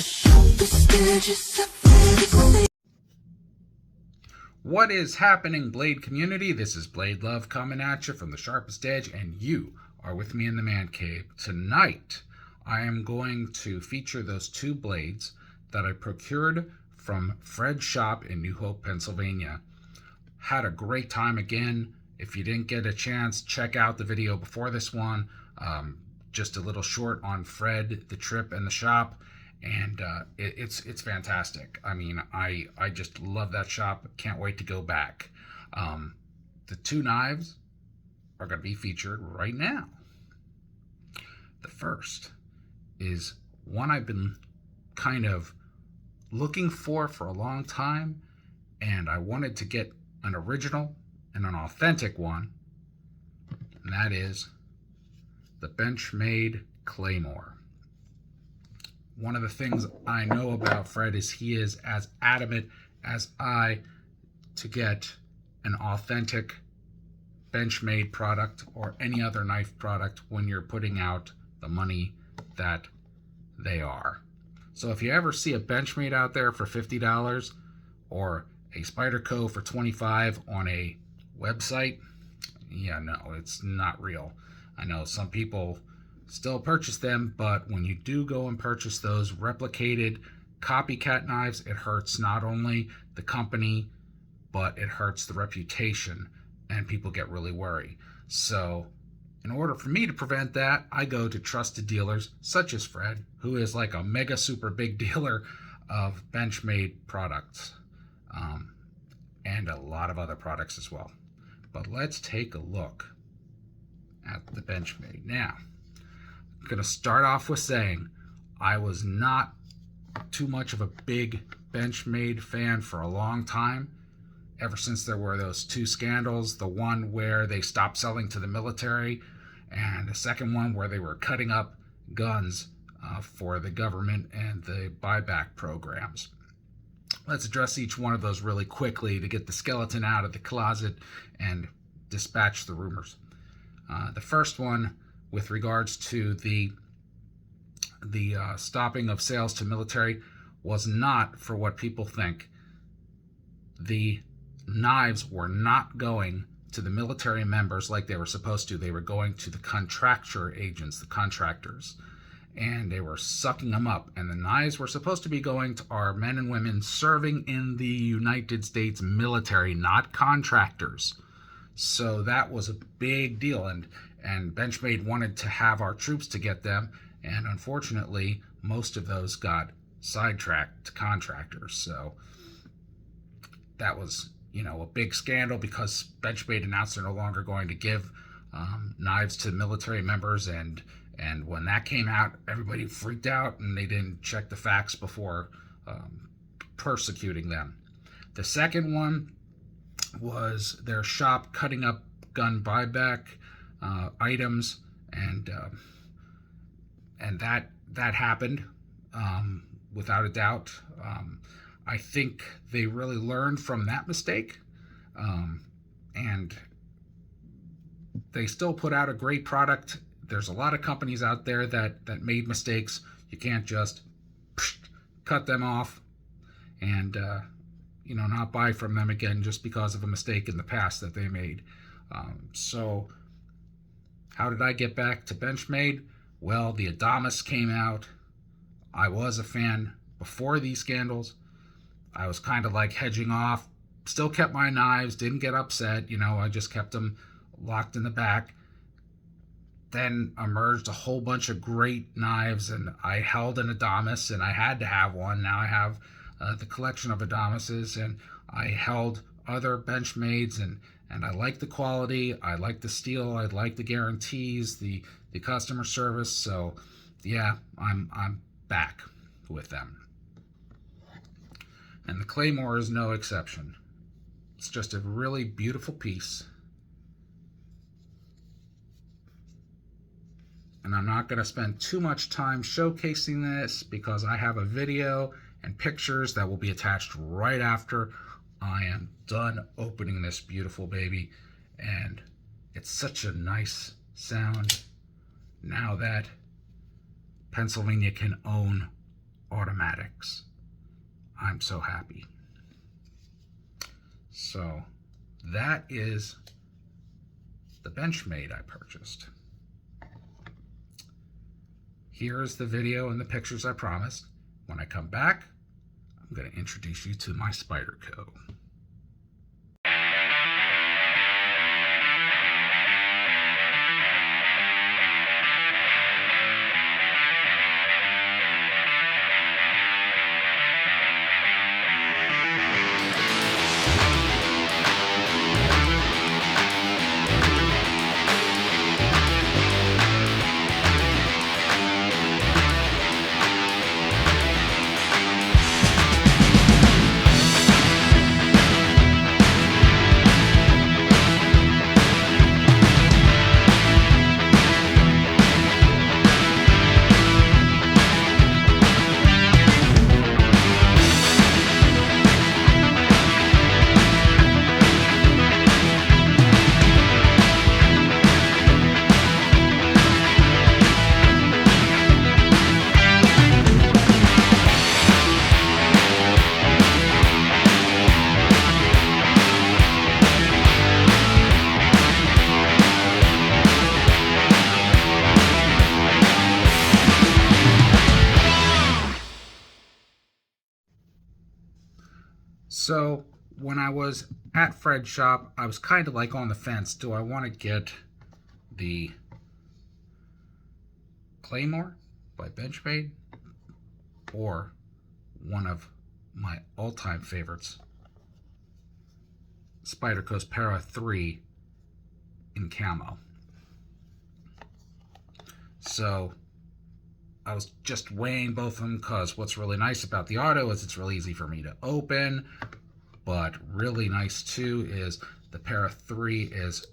sharpest edges of Fred. What is happening, Blade community? This is Blade Love coming at you from the Sharpest Edge, and you are with me in the man cave. Tonight, I am going to feature those two blades that I procured from Fred's shop in New Hope, Pennsylvania. Had a great time again. If you didn't get a chance, check out the video before this one. Just a little short on Fred, the trip, and the shop. And it's fantastic. I mean, I just love that shop. Can't wait to go back. The two knives are going to be featured right now. The first is one I've been kind of looking for a long time, and I wanted to get an original and an authentic one, and that is the Benchmade Claymore. One of the things I know about Fred is he is as adamant as I to get an authentic Benchmade product or any other knife product when you're putting out the money that they are. So if you ever see a Benchmade out there for $50 or a Spyderco for $25 on a website, yeah, no, it's not real. I know some people still purchase them, but when you do go and purchase those replicated copycat knives, it hurts not only the company, but it hurts the reputation, and people get really worried. So in order for me to prevent that, I go to trusted dealers such as Fred, who is like a mega super big dealer of Benchmade products, and a lot of other products as well. But let's take a look at the Benchmade. Now, I'm going to start off with saying I was not too much of a big Benchmade fan for a long time, ever since there were those two scandals, the one where they stopped selling to the military, and the second one where they were cutting up guns for the government and the buyback programs. Let's address each one of those really quickly to get the skeleton out of the closet and dispatch the rumors. The first one, with regards to the stopping of sales to military, was not for what people think. The knives were not going to the military members like they were supposed to. They were going to the contractor agents, the contractors, and they were sucking them up. And the knives were supposed to be going to our men and women serving in the United States military, not contractors. So that was a big deal, and Benchmade wanted to have our troops to get them, and unfortunately most of those got sidetracked to contractors. So that was, a big scandal, because Benchmade announced they're no longer going to give knives to military members, and when that came out, everybody freaked out, and they didn't check the facts before persecuting them. The second one was their shop cutting up gun buyback items, and that happened without a doubt. I think they really learned from that mistake, and they still put out a great product. There's a lot of companies out there that made mistakes. You can't just cut them off and not buy from them again just because of a mistake in the past that they made. So how did I get back to Benchmade? Well, the Adamas came out. I was a fan before these scandals. I was kind of like hedging off, still kept my knives, didn't get upset, I just kept them locked in the back. Then emerged a whole bunch of great knives, and I held an Adamas, and I had to have one. Now I have the collection of Adamases, and I held other Benchmades, and I like the quality, I like the steel, I like the guarantees, the customer service. So yeah, I'm back with them. And the Claymore is no exception. It's just a really beautiful piece. And I'm not going to spend too much time showcasing this, because I have a video and pictures that will be attached right after I am done opening this beautiful baby. And it's such a nice sound now that Pennsylvania can own automatics. I'm so happy. So that is the Benchmade I purchased. Here's the video and the pictures I promised. When I come back, I'm going to introduce you to my Spyderco. So when I was at Fred's shop, I was kind of like on the fence. Do I want to get the Claymore by Benchmade or one of my all-time favorites, Spyderco's Para 3 in camo? So I was just weighing both of them because what's really nice about the Auto is it's really easy for me to open, but really nice too is the Para 3 is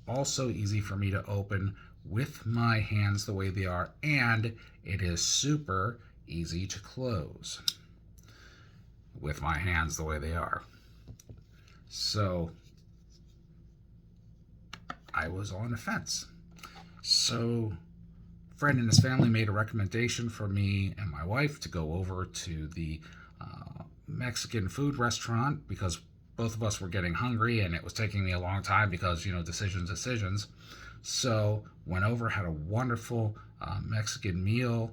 also easy for me to open with my hands the way they are, and it is super easy to close with my hands the way they are. So I was on the fence. So Fred and his family made a recommendation for me and my wife to go over to the Mexican food restaurant because both of us were getting hungry and it was taking me a long time because, you know, decisions. So went over, had a wonderful Mexican meal,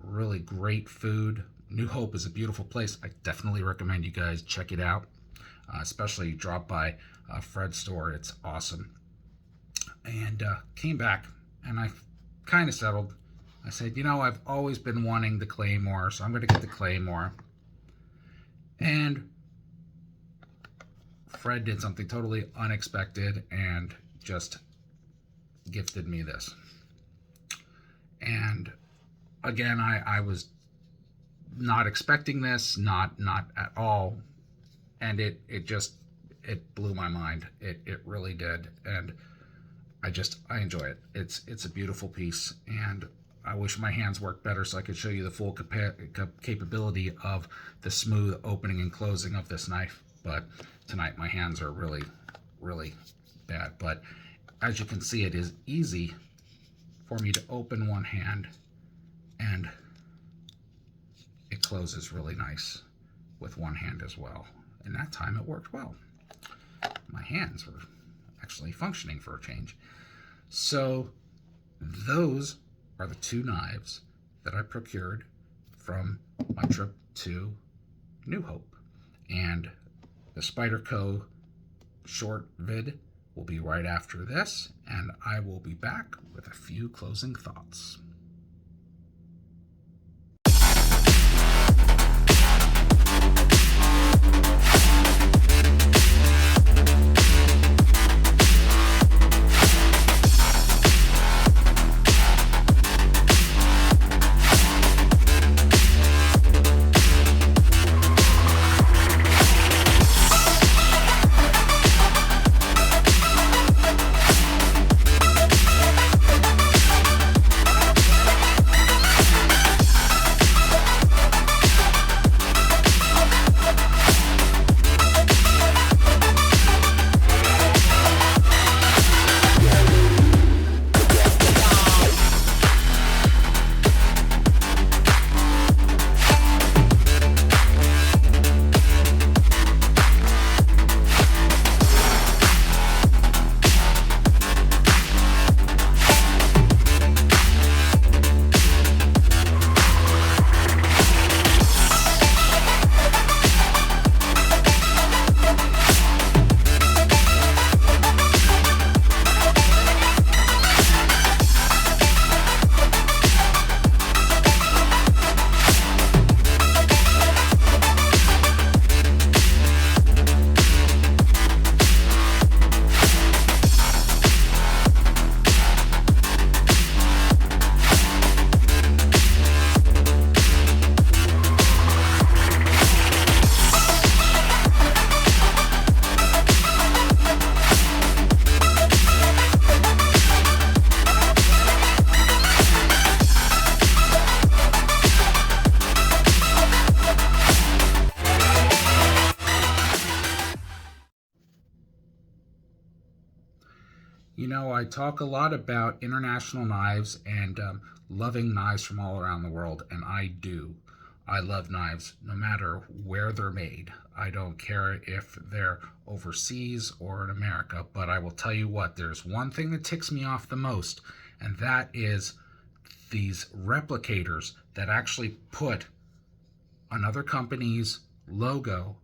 really great food. New Hope is a beautiful place. I definitely recommend you guys check it out, especially drop by Fred's store. It's awesome. And came back and I kind of settled. I said, you know, I've always been wanting the Claymore, so I'm going to get the Claymore. And Fred did something totally unexpected and just gifted me this. And again, I was not expecting this, not at all. And it blew my mind. It really did. And I enjoy it. It's a beautiful piece, and I wish my hands worked better so I could show you the full capability of the smooth opening and closing of this knife. But tonight my hands are really, really bad. But as you can see, it is easy for me to open one hand, and it closes really nice with one hand as well. And that time it worked well. My hands were actually functioning for a change. So those are the two knives that I procured from my trip to New Hope. And the Spyderco short vid will be right after this, and I will be back with a few closing thoughts. You know, I talk a lot about international knives and loving knives from all around the world, and I do. I love knives no matter where they're made. I don't care if they're overseas or in America, but I will tell you what, there's one thing that ticks me off the most, and that is these replicators that actually put another company's logo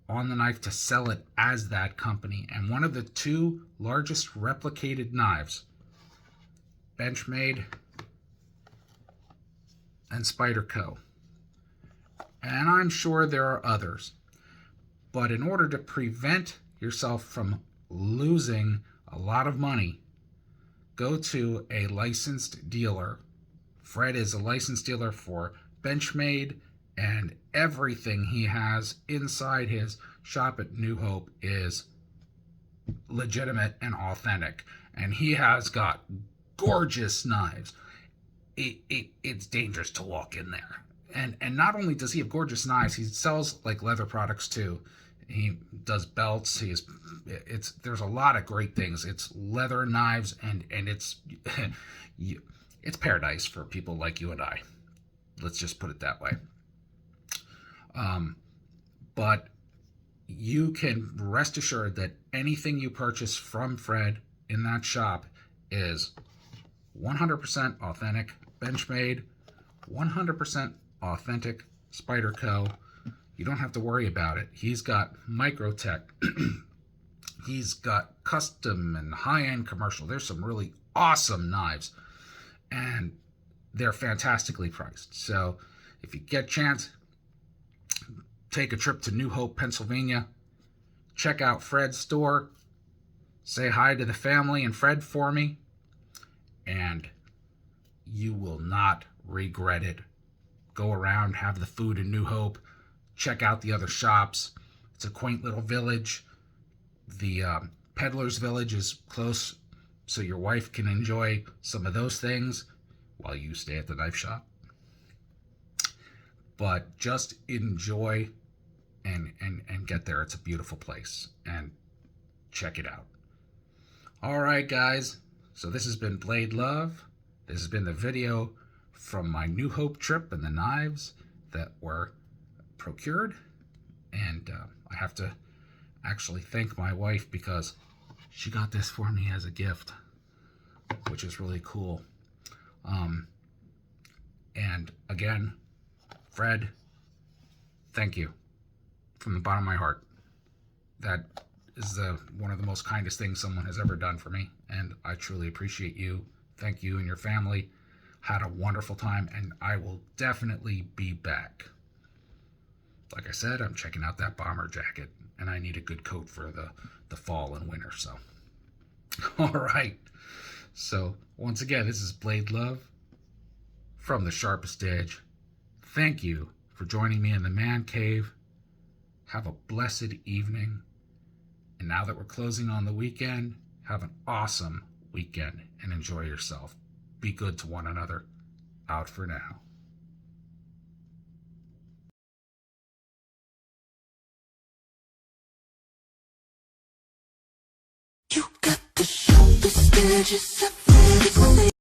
on the knife to sell it as that company. And one of the two largest replicated knives, Benchmade and Spyderco. And I'm sure there are others. But in order to prevent yourself from losing a lot of money, go to a licensed dealer. Fred is a licensed dealer for Benchmade, and everything he has inside his shop at New Hope is legitimate and authentic. And he has got gorgeous knives. It's dangerous to walk in there. And not only does he have gorgeous knives, he sells like leather products too. He does belts. There's a lot of great things. It's leather knives, and it's it's paradise for people like you and I. Let's just put it that way. But you can rest assured that anything you purchase from Fred in that shop is 100% authentic Benchmade, 100% authentic Spyderco. You don't have to worry about it. He's got Microtech. He's got custom and high-end commercial. There's some really awesome knives, and they're fantastically priced. So if you get a chance, take a trip to New Hope, Pennsylvania. Check out Fred's store. Say hi to the family and Fred for me, and you will not regret it. Go around, have the food in New Hope. Check out the other shops. It's a quaint little village. The Peddler's Village is close, so your wife can enjoy some of those things while you stay at the knife shop. But just enjoy and get there. It's a beautiful place, and check it out. All right, guys. So this has been Blade Love. This has been the video from my New Hope trip and the knives that were procured. And I have to actually thank my wife because she got this for me as a gift, which is really cool. And again, Fred, thank you from the bottom of my heart. That is one of the most kindest things someone has ever done for me, and I truly appreciate you. Thank you and your family. Had a wonderful time, and I will definitely be back. Like I said, I'm checking out that bomber jacket, and I need a good coat for the fall and winter. So, all right. So, once again, this is Blade Love from the Sharpest Edge. Thank you for joining me in the man cave. Have a blessed evening. And now that we're closing on the weekend, have an awesome weekend and enjoy yourself. Be good to one another. Out for now. You got the sharpest edges I've ever seen.